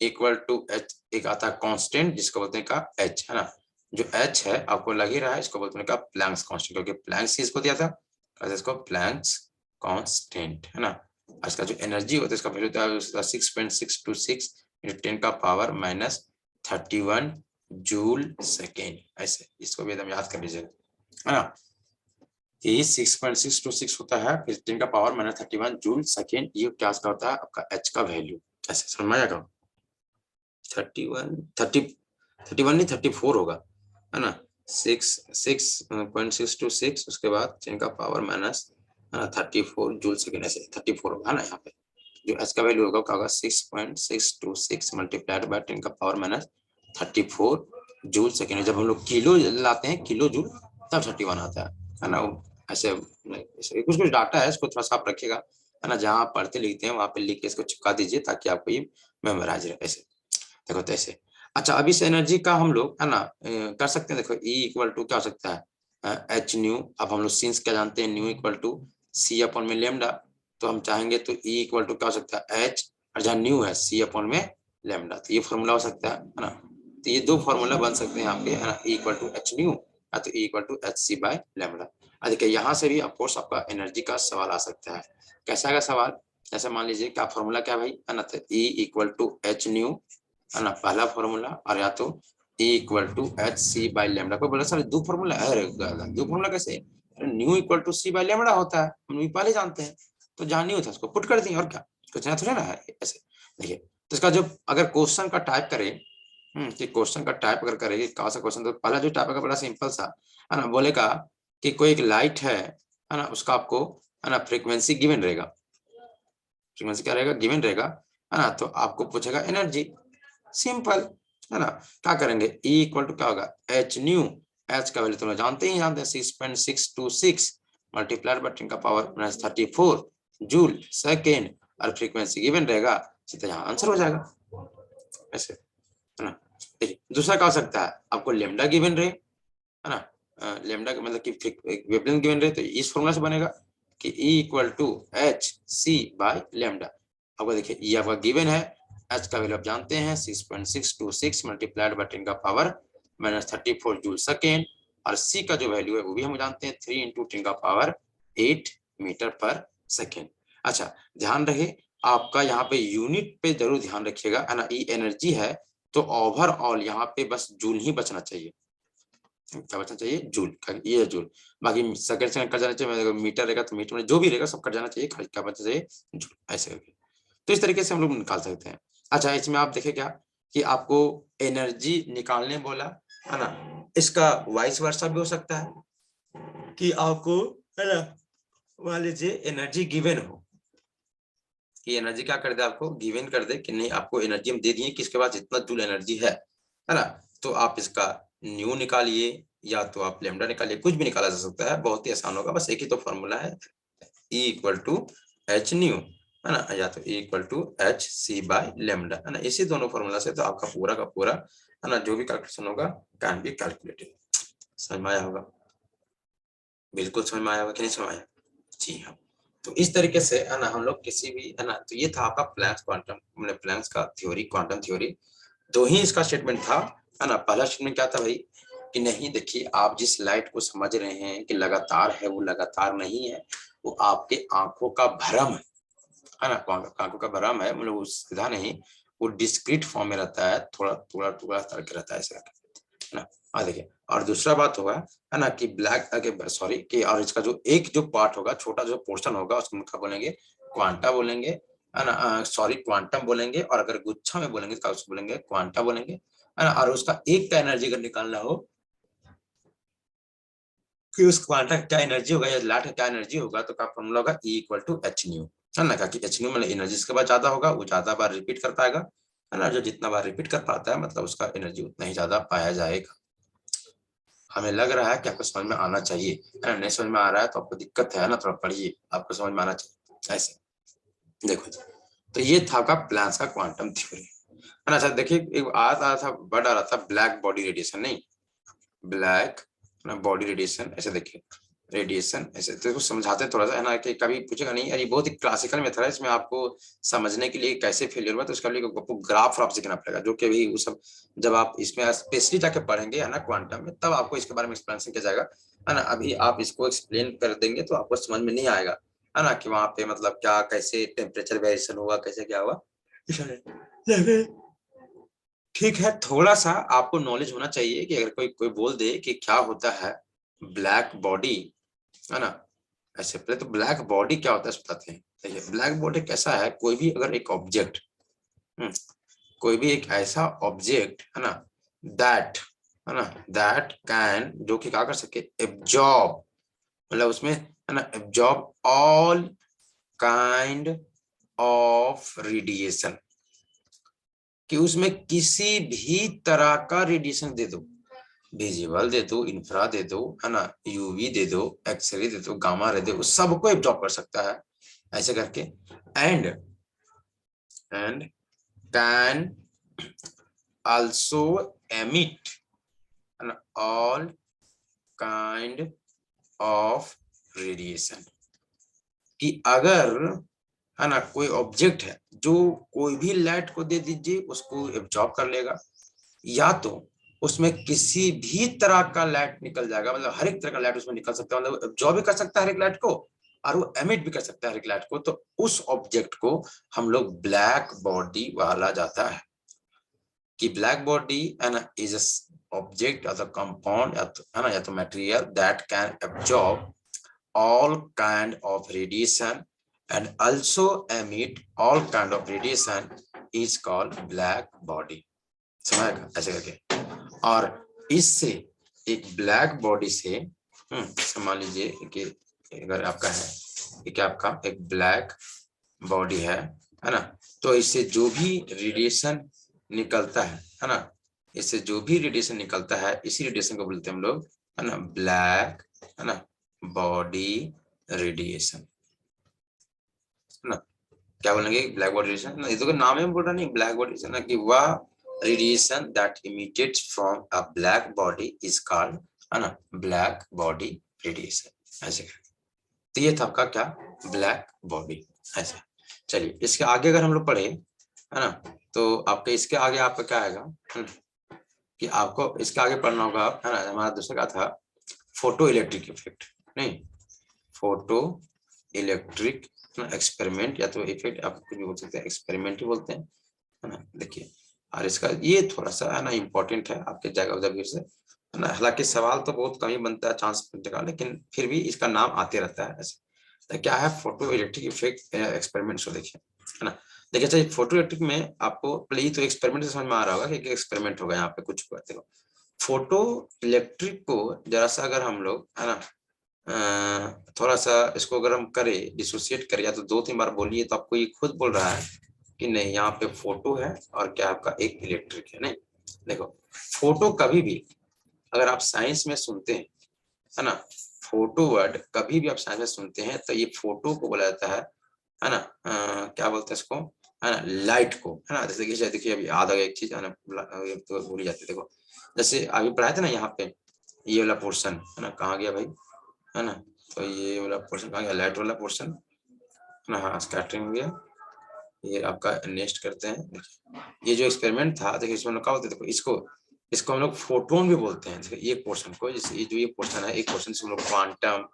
इक्वल टू एच, एक आता है कांस्टेंट जिसको बोलते हैं का एच, है ना। जो एच है आपको लग ही रहा है, इसको बोलते हैं का प्लैंक्स कांस्टेंट, क्योंकि प्लैंक्स इसको दिया था, इसको प्लैंक्स कांस्टेंट, है ना। इसका जो एनर्जी होता है इसका वैल्यू होता है 6.626 × 10 का पावर -31 जूल सेकेंड। ऐसे इसको भी एकदम याद कर लीजिएगा, है ना। ये 6.626 होता है, फिर 10 का पावर -31 जूल सेकेंड, ये क्या होता है आपका एच का वैल्यू। ऐसे समझ में आएगा, 31 नहीं 34 होगा, है ना। 6.626 उसके बाद 10 का पावर -34 जूल सेकेंड, ऐसे 34 होगा, है ना। यहाँ पे जो एच का वैल्यू होगा क्या होगा, 6.626 मल्टीप्लाइड बाय 10 का पावर -34 जूल सेकेंड। जब हम लोग किलो लाते हैं, किलो जूल, तब 31 आता है ना। ऐसे कुछ कुछ डाटा है, इसको थोड़ा सा आप रखिएगा, है ना। जहाँ आप पढ़ते लिखते हैं वहां पे लिख के इसको चिपका दीजिए ताकि आपको ये मेमोराइज रहे। ऐसे देखो तो ऐसे। अच्छा अब इस एनर्जी का हम लोग, है ना, कर सकते हैं। देखो E इक्वल टू क्या हो सकता है, एच न्यू। अब हम लोग सिंस क्या जानते हैं, nu equal to C upon में लेमडा। तो हम चाहेंगे तो E इक्वल टू क्या हो सकता है, एच, और जहाँ न्यू है C अपॉन में लेमडा। तो ये फॉर्मूला हो सकता है ना। तो ये दो फॉर्मूला बन सकते हैं यहाँ पे, है ना। E equal to H nu या तो E equal to H C by lambda. देखिए यहाँ से भी ऑफकोर्स आपका एनर्जी का सवाल आ सकता है। कैसा आएगा सवाल, जैसे मान लीजिए क्या फॉर्मूला क्या भाई, है ना। तो E equal to H nu, है ना, पहला फॉर्मूला, और या तो E equal to H C by lambda. कोई बोला सर दो फॉर्मूला है, दो फॉर्मूला कैसे, nu equal to C by lambda होता है, हम पहले जानते हैं। तो जहाँ न्यू था उसको पुट कर देंगे, और क्या, कुछ ना थोड़ा ना है ऐसे। देखिए तो इसका जो अगर क्वेश्चन का टाइप करें, कि क्वेश्चन का टाइप अगर करेंगे कौन सा क्वेश्चन, तो पहला जो टाइप का बड़ा सिंपल सा, है ना। बोलेगा कि कोई एक लाइट है ना, उसका आपको, है ना, फ्रीक्वेंसी गिवन रहेगा, फ्रीक्वेंसी क्या रहेगा, गिवन रहेगा, है ना। तो आपको पूछेगा एनर्जी, सिंपल, है ना। क्या करेंगे, E इक्वल टू क्या होगा, एच न्यू, एच का वैल्यू तो जानते हैं 6.626 मल्टीप्लाइड बाय 10 का पावर -34 जूल सेकेंड, और फ्रीक्वेंसी गिवन रहेगा, सीधा यहाँ आंसर हो जाएगा ऐसे, है ना। देखिए दूसरा क्या हो सकता है, आपको लेमडा गिवन रहे, है ना, लेमडा का मतलब कि वेवलेंथ गिवन रहे, तो इस फॉर्मूला से बनेगा कि E equal to H C by lambda. आपको देखिए ये आपका गिवन है, एच का वैल्यू आप जानते हैं 6.626 मल्टीप्लाइड बाय 10 का पावर -34 जूल सेकेंड, और सी का जो वैल्यू है वो भी हम जानते हैं 3 × 10⁸ मीटर पर सेकेंड। अच्छा, ध्यान रहे आपका यहाँ पे यूनिट पे जरूर ध्यान रखिएगा, है ना। ये एनर्जी है तो ओवरऑल यहाँ पे बस जूल ही बचना चाहिए। क्या बचना चाहिए? जूल। ये है जूल, बाकी सेकंड सेकंड कट जाना चाहिए, मीटर रहेगा तो मीटर में जो भी रहेगा सब कट जाना चाहिए, क्या बचना चाहिए? जूल। ऐसे करके तो इस तरीके से हम लोग निकाल सकते हैं। अच्छा, इसमें आप देखें क्या कि आपको एनर्जी निकालने बोला, है ना। इसका वाइस वर्सा भी हो सकता है कि आपको, है ना, मान लीजिए एनर्जी गिवन हो कि एनर्जी क्या कर दे, आपको गिवन कर दे कि नहीं, आपको एनर्जी हम दे दिए कि इसके पास इतना जूल एनर्जी है ना। तो आप इसका न्यू निकालिए या तो आप लेमडा निकालिए, कुछ भी निकाला जा सकता है, बहुत ही आसान होगा। बस एक ही तो फॉर्मूला है, E = h न्यू, है ना, या तो E = hc/λ, है ना। इसी दोनों फॉर्मूला से तो आपका पूरा का पूरा, है ना, जो भी कैलकुलेशन होगा कैन बी कैलकुलेटेड। समझ में आया होगा? बिल्कुल समझ में आया होगा कि नहीं समझ आया? जी हाँ। तो इस तरीके से, है ना, हम लोग किसी भी, है ना, तो ये था आपका प्लैंक्स क्वांटम, मतलब प्लैंक्स का थ्योरी, क्वांटम थ्योरी। दो ही इसका स्टेटमेंट था, है ना। पहला स्टेटमेंट क्या था भाई कि नहीं, देखिए आप जिस लाइट को समझ रहे हैं कि लगातार है, वो लगातार नहीं है, वो आपके आंखों का भ्रम है ना। आंखों का भ्रम है, मतलब वो सीधा नहीं, वो डिस्क्रीट फॉर्म में रहता है, थोड़ा थोड़ा टुकड़ा करके रहता है, ऐसा है ना। देखिए, और दूसरा बात होगा, है ना, कि ब्लैक, सॉरी, कि और इसका जो एक जो पार्ट होगा, छोटा जो पोर्शन होगा, उसको क्या बोलेंगे? क्वांटा बोलेंगे, है ना। सॉरी, क्वांटम बोलेंगे, और अगर गुच्छा में बोलेंगे तो उसको बोलेंगे क्वांटा बोलेंगे, है ना। और उसका एक का एनर्जी अगर निकालना हो कि उस क्वांटा का क्या एनर्जी होगा या लाइट का क्या एनर्जी होगा, तो क्या फॉर्मूला होगा? E = h न्यू, है ना। कि h न्यू मतलब एनर्जी इसके बाद ज्यादा होगा, वो ज्यादा बार रिपीट कर पाएगा, है ना। जो जितना बार रिपीट कर पाता है मतलब उसका एनर्जी उतना ही ज्यादा पाया जाएगा। हमें लग रहा है कि आपको समझ में आना चाहिए, है ना। नहीं समझ में आ रहा है तो आपको दिक्कत है ना, थोड़ा पढ़िए, आपको समझ में आना चाहिए। ऐसे देखो जी, तो ये था आपका प्लैंक्स का क्वांटम थ्योरी, है ना। अच्छा देखिए, एक आ रहा था, वर्ड आ रहा था ब्लैक बॉडी रेडिएशन, नहीं, ब्लैक बॉडी रेडिएशन, ऐसे देखिए रेडिएशन, ऐसे तो कुछ समझाते हैं थोड़ा सा, है ना, कि कभी पूछेगा नहीं, अरे बहुत ही क्लासिकल मेथड है, इसमें आपको समझने के लिए कैसे फेलियर हुआ तो उसका लिए आपको ग्राफ आप सीखना पड़ेगा, जो कि भी वो सब जब आप इसमें स्पेशली जाके पढ़ेंगे, है ना, क्वांटम में, तब आपको इसके बारे में एक्सप्लेनेशन किया जाएगा, है ना। अभी आप इसको एक्सप्लेन कर देंगे तो आपको समझ में नहीं आएगा, है ना, कि वहां पे मतलब क्या, कैसे टेम्परेचर वेरिएशन होगा, कैसे क्या हुआ। ठीक है, थोड़ा सा आपको नॉलेज होना चाहिए कि अगर कोई कोई बोल दे कि क्या होता है ब्लैक बॉडी, है ना। ऐसे पहले तो ब्लैक बॉडी क्या होता है बताते हैं। देखिए, ब्लैक बॉडी कैसा है, कोई भी अगर एक ऑब्जेक्ट, कोई भी एक ऐसा ऑब्जेक्ट, है ना, दैट, है ना, दैट कैन, जो कि क्या कर सके, एब्जॉर्ब, मतलब उसमें, है ना, absorb all kind of radiation, कि उसमें किसी भी तरह का रेडिएशन दे दो, विजिबल दे दो, इंफ्रा दे दो, है ना, यूवी दे दो, एक्सरे दे दो, गामा रे दे दो, सबको एब्जॉर्ब कर सकता है ऐसे करके। And can also emit all kind of radiation, कि अगर, है ना, कोई ऑब्जेक्ट है जो कोई भी लाइट को दे दीजिए उसको एब्जॉर्ब कर लेगा, या तो उसमें किसी भी तरह का लाइट निकल जाएगा, मतलब हर एक तरह का लाइट उसमें निकल सकता है, मतलब एब्जॉर्ब भी कर सकता है हर एक लाइट को और वो एमिट भी कर सकता है हर एक लाइट को, तो उस ऑब्जेक्ट को हम लोग ब्लैक बॉडी बोला जाता है। कि ब्लैक बॉडी, है ना, इज ऑब्जेक्ट या तो कंपाउंड, या तो, है ना, या तो material that can absorb all kind of radiation and also emit all kind of radiation is called black body। समझ ऐसे करके, और इससे एक ब्लैक बॉडी से, मान लीजिए कि अगर आपका है कि आपका एक ब्लैक बॉडी है ना, तो इससे जो भी रेडिएशन निकलता है ना, इससे जो भी रेडिएशन निकलता है, इसी रेडिएशन को बोलते हैं हम लोग, है ना, ब्लैक, है ना, बॉडी रेडिएशन, है ना। क्या बोलेंगे? ब्लैक बॉडी रेडिएशन ना, ये तो नाम है बोल रहा नहीं, ब्लैक बॉडी रेडिएशन ना, कि वह radiation that emitted from a black body is called, है ना, ब्लैक बॉडी रेडिएशन। ऐसे तो ये था आपका क्या, ब्लैक बॉडी। ऐसे चलिए इसके आगे अगर हम लोग पढ़े, है ना, तो आपके इसके आगे आपका क्या आएगा, कि आपको इसका आगे पढ़ना होगा, है ना। हमारा दूसरा का था फोटो इलेक्ट्रिक इफेक्ट, नहीं फोटो इलेक्ट्रिक एक्सपेरिमेंट, या तो इफेक्ट आप कुछ भी बोल सकते हैं, एक्सपेरिमेंट ही बोलते हैं, है ना। देखिए और इसका ये थोड़ा सा है ना इम्पोर्टेंट है आपके जाएगा उधर से, है ना। हालांकि सवाल तो बहुत कम ही बनता है चांस बनने का, लेकिन फिर भी इसका नाम आते रहता है ऐसे। तो क्या है फोटो इलेक्ट्रिक इफेक्ट एक्सपेरिमेंट, को देखिए, है ना। देखिए अच्छा फोटो इलेक्ट्रिक में आपको पहले ही तो एक्सपेरिमेंट से समझ में आ रहा होगा कि एक्सपेरिमेंट होगा यहाँ पे कुछ हुआ। देखो फोटो इलेक्ट्रिक को जरा सा अगर हम लोग, है ना, थोड़ा सा इसको अगर हम करें डिसोसिएट करें, या तो 2-3 बार बोलिए तो आपको ये खुद बोल रहा है कि नहीं यहाँ पे फोटो है और क्या आपका एक इलेक्ट्रिक है। नहीं देखो फोटो कभी भी अगर आप साइंस में सुनते हैं, है ना, फोटो वर्ड कभी भी आप साइंस में सुनते हैं तो ये फोटो को बोला जाता है ना, क्या बोलते हैं इसको, है ना, लाइट को, है ना। जैसे देखिए अभी याद आ गया एक चीज, है ना, तो भूल जाते। देखो जैसे अभी पढ़ाए थे ना यहाँ पे ये वाला पोर्शन, है ना, कहाँ गया भाई, है ना। तो ये वाला पोर्शन कहाँ गया, लाइट वाला पोर्शन, है ना। हाँ स्कैटरिंग हो गया, ये आपका नेक्स्ट करते हैं। देखिए ये जो एक्सपेरिमेंट था, देखिए इसमें क्या बोलते हैं, देखो इसको इसको हम लोग फोटोन भी बोलते हैं। देखिए ये पोर्शन को, जैसे ये जो ये पोर्शन है, एक पोर्शन से हम लोग क्वांटम,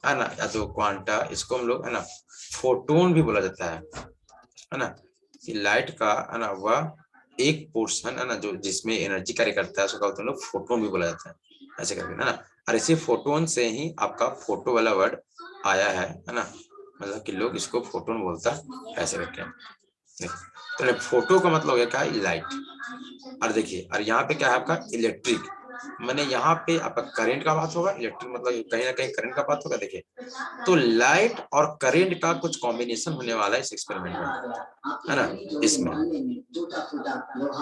है ना, या तो क्वांटा, इसको हम लोग, है ना, फोटोन भी बोला जाता है ना। लाइट का, है ना, वह एक पोर्शन, है ना, जो जिसमें एनर्जी कार्य करता है, उसको क्या बोलते हैं लोग, फोटोन भी बोला जाता है, ऐसे करके, है ना। और इसी फोटोन से ही आपका फोटो वाला वर्ड आया है ना, मतलब कि लोग इसको फोटोन बोलता है ऐसे करके। तो फोटो का मतलब है क्या है, लाइट। और देखिए और यहाँ पे क्या है आपका इलेक्ट्रिक, मैंने यहाँ पे आपका करंट का बात होगा, इलेक्ट्रिक मतलब कहीं ना कहीं करंट का बात होगा। देखिए तो लाइट और करंट का कुछ कॉम्बिनेशन होने वाला है इस एक्सपेरिमेंट में, है ना, इसमें।